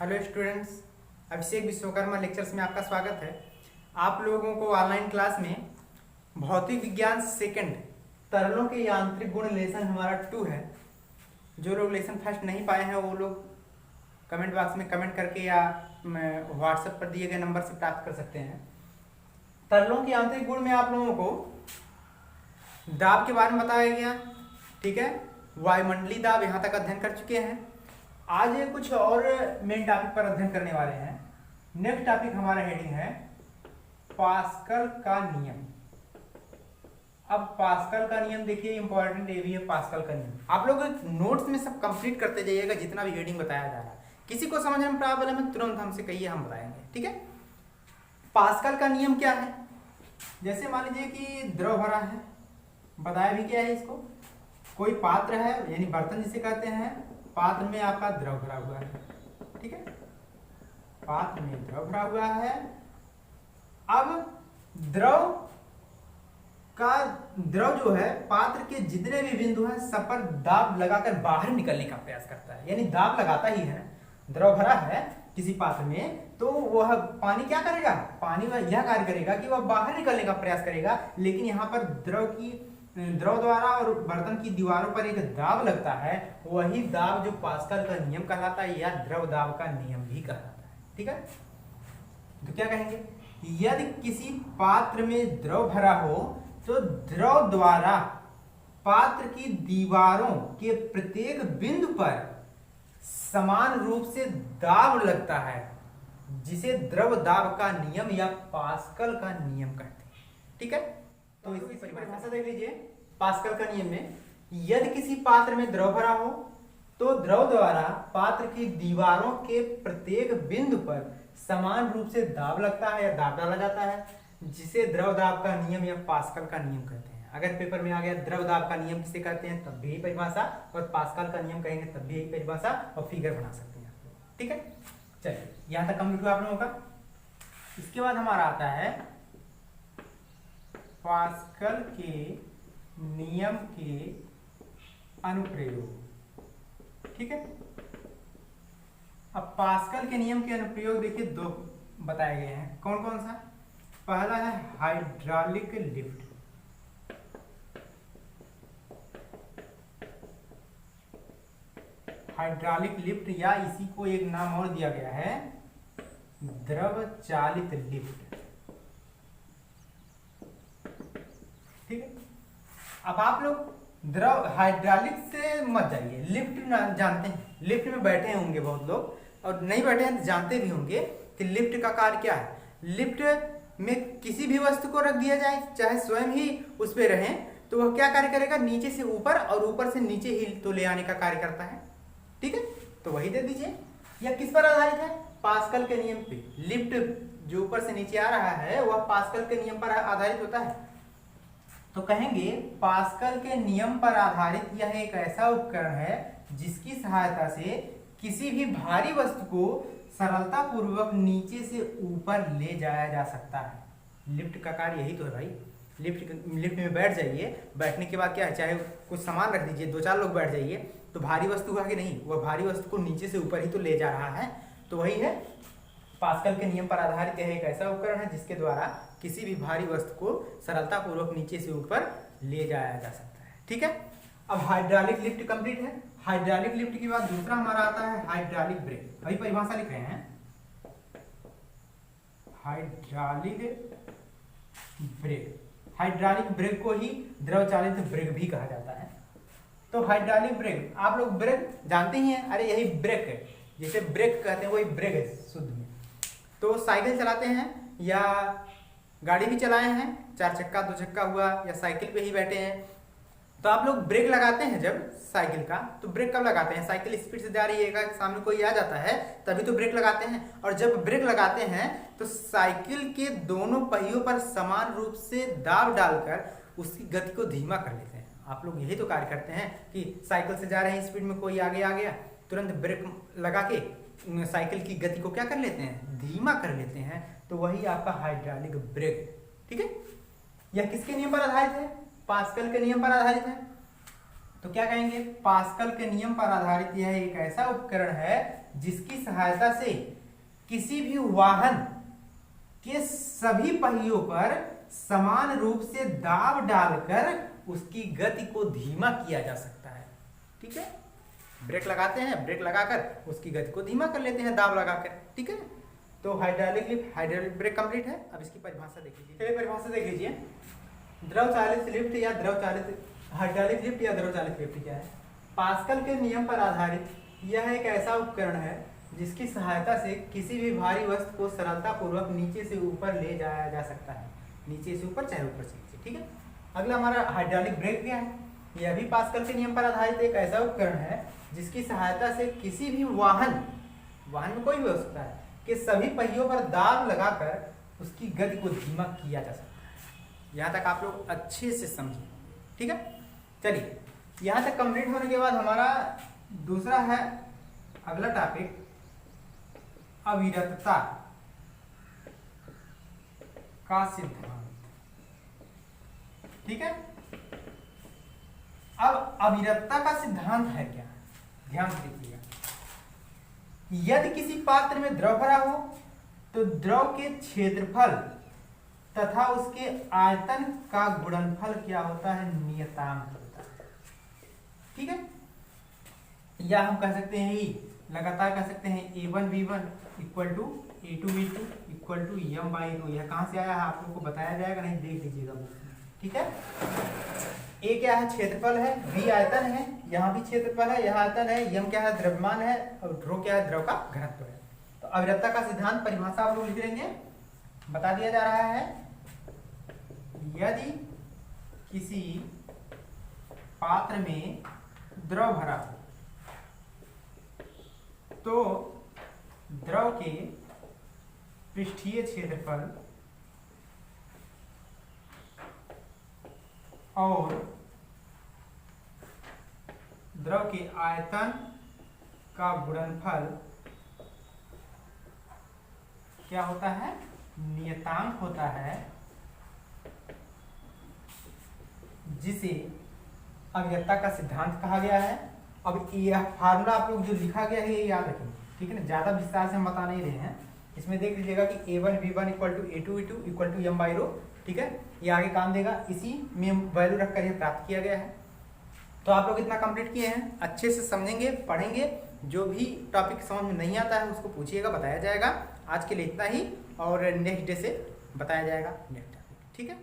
Hello students, अभिषेक Vishwakarma lectures में आपका स्वागत है। आप लोगों को ऑनलाइन क्लास में भौतिक विज्ञान सेकंड तरलों के यांत्रिक गुण लेसन हमारा 2 है। जो लोग लेसन फर्स्ट नहीं पाए हैं वो लोग कमेंट बॉक्स में कमेंट करके या व्हाट्सएप पर दिए गए नंबर से प्राप्त कर सकते हैं। तरलों के यांत्रिक गुण में आप लोगों को दाब के बारे में बताया गया, ठीक है। वायुमंडलीय दाब यहाँ तक अध्ययन कर चुके हैं। आज ये कुछ और मेन टॉपिक पर अध्ययन करने वाले हैं। नेक्स्ट टॉपिक हमारा हेडिंग है पास्कल का नियम। अब पास्कल का नियम देखिए, इंपॉर्टेंट ये भी है पास्कल का नियम। आप लोग नोट्स में सब कंप्लीट करते जाइएगा जितना भी हेडिंग बताया जा रहा है। किसी को समझने में प्रॉब्लम है तुरंत हमसे कहिए, हम बताएंगे, ठीक है। पास्कल का नियम क्या है? जैसे मान लीजिए कि द्रव भरा है, बताया भी क्या है इसको। कोई पात्र है यानी बर्तन जिसे कहते हैं, पात्र में आपका द्रव भरा हुआ है, ठीक है। पात्र में द्रव भरा हुआ है। अब द्रव जो है पात्र के जितने भी बिंदु हैं सब पर दाब लगाकर बाहर निकलने का प्रयास करता है, यानी दाब लगाता ही है। द्रव भरा है किसी पात्र में तो वह पानी क्या करेगा, पानी वह यह कार्य करेगा कि वह बाहर निकलने का प्रयास करेगा, लेकिन यहाँ पर द्रव द्वारा और बर्तन की दीवारों पर एक दाब लगता है। वही दाब जो पास्कल का नियम कहलाता है या द्रव दाब का नियम भी कहलाता है, ठीक है। तो क्या कहेंगे, यदि किसी पात्र में द्रव भरा हो तो द्रव द्वारा पात्र की दीवारों के प्रत्येक बिंदु पर समान रूप से दाब लगता है, जिसे द्रव दाब का नियम या पास्कल का नियम कहते हैं, ठीक है। तो इसकी परिभाषा देख लीजिए। पास्कल का नियम में यदि किसी पात्र में द्रव भरा हो तो द्रव द्वारा पात्र की दीवारों के प्रत्येक बिंदु पर समान रूप से दाब लगता है या दाब डाला जाता है, जिसे द्रव दाब का नियम या पास्कल का नियम कहते हैं। अगर पेपर में आ गया द्रव दाब का नियम किसे कहते हैं तब भी यही परिभाषा, और पास्कल का नियम कहेंगे तब भी यही परिभाषा, और फिगर बना सकते हैं, ठीक है। चलिए यहां तक कंप्लीट हुआ आप लोगों का। इसके बाद हमारा आता है पास्कल के नियम के अनुप्रयोग, ठीक है। अब पास्कल के नियम के अनुप्रयोग देखिए 2 बताए गए हैं। कौन कौन सा? पहला है हाइड्रोलिक लिफ्ट। हाइड्रोलिक लिफ्ट या इसी को एक नाम और दिया गया है द्रव चालित लिफ्ट, ठीक है। अब आप लोग द्रव हाइड्रोलिक से मत जाइए, लिफ्ट जानते हैं, लिफ्ट में बैठे होंगे बहुत लोग, और नहीं बैठे हैं तो जानते भी होंगे कि लिफ्ट का कार्य क्या है। लिफ्ट में किसी भी वस्तु को रख दिया जाए, चाहे स्वयं ही उस पर रहे, तो वह क्या कार्य करेगा, नीचे से ऊपर और ऊपर से नीचे ही तो ले आने का कार्य करता है, ठीक है। तो वही दे दीजिए। यह किस पर आधारित है? पास्कल के नियम पे। लिफ्ट जो ऊपर से नीचे आ रहा है वह पास्कल के नियम पर आधारित होता है। तो कहेंगे पास्कल के नियम पर आधारित यह एक ऐसा उपकरण है जिसकी सहायता से किसी भी भारी वस्तु को सरलता पूर्वक नीचे से ऊपर ले जाया जा सकता है। लिफ्ट का कार्य यही तो है भाई। लिफ्ट में बैठ जाइए, बैठने के बाद क्या है, चाहे कुछ सामान रख दीजिए, 2-4 लोग बैठ जाइए, तो भारी वस्तु हुआ कि नहीं, वह भारी वस्तु को नीचे से ऊपर ही तो ले जा रहा है। तो वही है पास्कल के नियम पर आधारित यह एक ऐसा उपकरण है जिसके द्वारा किसी भी भारी वस्तु को सरलता पूर्वक नीचे से ऊपर ले जाया जा सकता है, ठीक है। अब हाइड्रोलिक लिफ्ट कंप्लीट है। हाइड्रोलिक लिफ्ट के बाद दूसरा हमारा आता है हाइड्रोलिक ब्रेक। अभी परिभाषा लिख रहे हैं, हाइड्रोलिक ब्रेक। हाइड्रोलिक ब्रेक को ही द्रव चालित ब्रेक भी कहा जाता है। तो हाइड्रोलिक ब्रेक, आप लोग ब्रेक जानते ही हैं, अरे यही ब्रेक है, जिसे ब्रेक कहते हैं वही ब्रेक है शुद्ध में। तो साइकिल चलाते हैं या गाड़ी भी चलाए हैं, 4 चक्का 2 चक्का हुआ, या साइकिल पे ही बैठे हैं, तो आप लोग ब्रेक लगाते हैं जब साइकिल का, तो ब्रेक कब लगाते हैं? साइकिल स्पीड से जा रही है, सामने कोई आ जाता है तभी तो ब्रेक लगाते हैं। और जब ब्रेक लगाते हैं तो साइकिल के दोनों पहियों पर समान रूप से दाब डालकर उसकी गति को धीमा कर लेते हैं। आप लोग यही तो कार्य करते हैं कि साइकिल से जा रहे हैं, स्पीड में कोई आगे आ गया, तुरंत ब्रेक लगा के साइकिल की गति को क्या कर लेते हैं, धीमा कर लेते हैं। तो वही आपका हाइड्रोलिक ब्रेक, ठीक है। यह किसके नियम पर आधारित है? पास्कल के नियम पर आधारित है। तो क्या कहेंगे, पास्कल के नियम पर आधारित यह एक ऐसा उपकरण है जिसकी सहायता से किसी भी वाहन के सभी पहियों पर समान रूप से दाब डालकर उसकी गति को धीमा किया जा सकता है। ठीक है, ब्रेक लगाते हैं, ब्रेक लगाकर उसकी गति को धीमा कर लेते हैं दाब लगाकर। ठीक है, तो hydraulic lift, hydraulic brake complete है। अब इसकी परिभाषा देख लीजिए। चलिए परिभाषा देख लीजिए। द्रव चालित लिफ्ट या द्रव चालित हाइड्रोलिक लिफ्ट या द्रव चालित लिफ्ट क्या है? पास्कल के नियम पर आधारित यह एक ऐसा उपकरण है जिसकी सहायता से किसी भी भारी वस्तु को सरलतापूर्वक नीचे से ऊपर ले जाया जा सकता है, नीचे से ऊपर चाहे ऊपर से नीचे। ठीक है, अगला हमारा हाइड्रोलिक ब्रेक क्या है? यह भी पास्कल के नियम पर आधारित एक ऐसा उपकरण है जिसकी सहायता से किसी भी वाहन में कोई भी हो सकता है कि सभी पहियों पर दाब लगाकर उसकी गति को धीमा किया जा सकता है। यहाँ तक आप लोग अच्छे से समझिए। ठीक है, चलिए यहाँ तक कंप्लीट होने के बाद हमारा दूसरा है अगला टॉपिक अविरतता का सिद्धांत। ठीक है, अब अविरतता का सिद्धांत है क्या? ध्यान से देखिएगा। यदि किसी पात्र में द्रव भरा हो तो द्रव के क्षेत्रफल तथा उसके आयतन का गुणनफल क्या होता है? नियतांक होता है। ठीक है, या हम कह सकते हैं लगातार कह सकते हैं A1 V1 equal to A2 V2 equal to M/ρ। यह कहां से आया है आप लोगों को बताया जाएगा, नहीं देख लीजिएगा बुक में। ठीक है, A क्या है? क्षेत्रफल है, V आयतन है, यहाँ भी क्षेत्रफल है, यहाँ आयतन है, M क्या है? द्रव्यमान है, और ρ क्या है? द्रव का घनत्व है। तो अविरतता का सिद्धांत परिभाषा आप लोग लिख लेंगे। बता दिया जा रहा है, यदि किसी पात्र में द्रव भरा हो तो द्रव के पृष्ठीय क्षेत्रफल और द्रव के आयतन का गुणनफल क्या होता है? नियतांक होता है, जिसे अविरतता का सिद्धांत कहा गया है। अब यह फार्मूला आप लोग जो लिखा गया है ये याद रखेंगे। ठीक है ना, ज्यादा विस्तार से हम बता नहीं रहे हैं। इसमें देख लीजिएगा कि A1 V1 equal to A2 V2 equal to M/ρ। ठीक है, ये आगे काम देगा, इसी में वैल्यू रखकर यह प्राप्त किया गया है। तो आप लोग इतना कंप्लीट किए हैं, अच्छे से समझेंगे, पढ़ेंगे। जो भी टॉपिक समझ में नहीं आता है उसको पूछिएगा, बताया जाएगा। आज के लिए इतना ही, और नेक्स्ट डे से बताया जाएगा नेक्स्ट टॉपिक। ठीक है।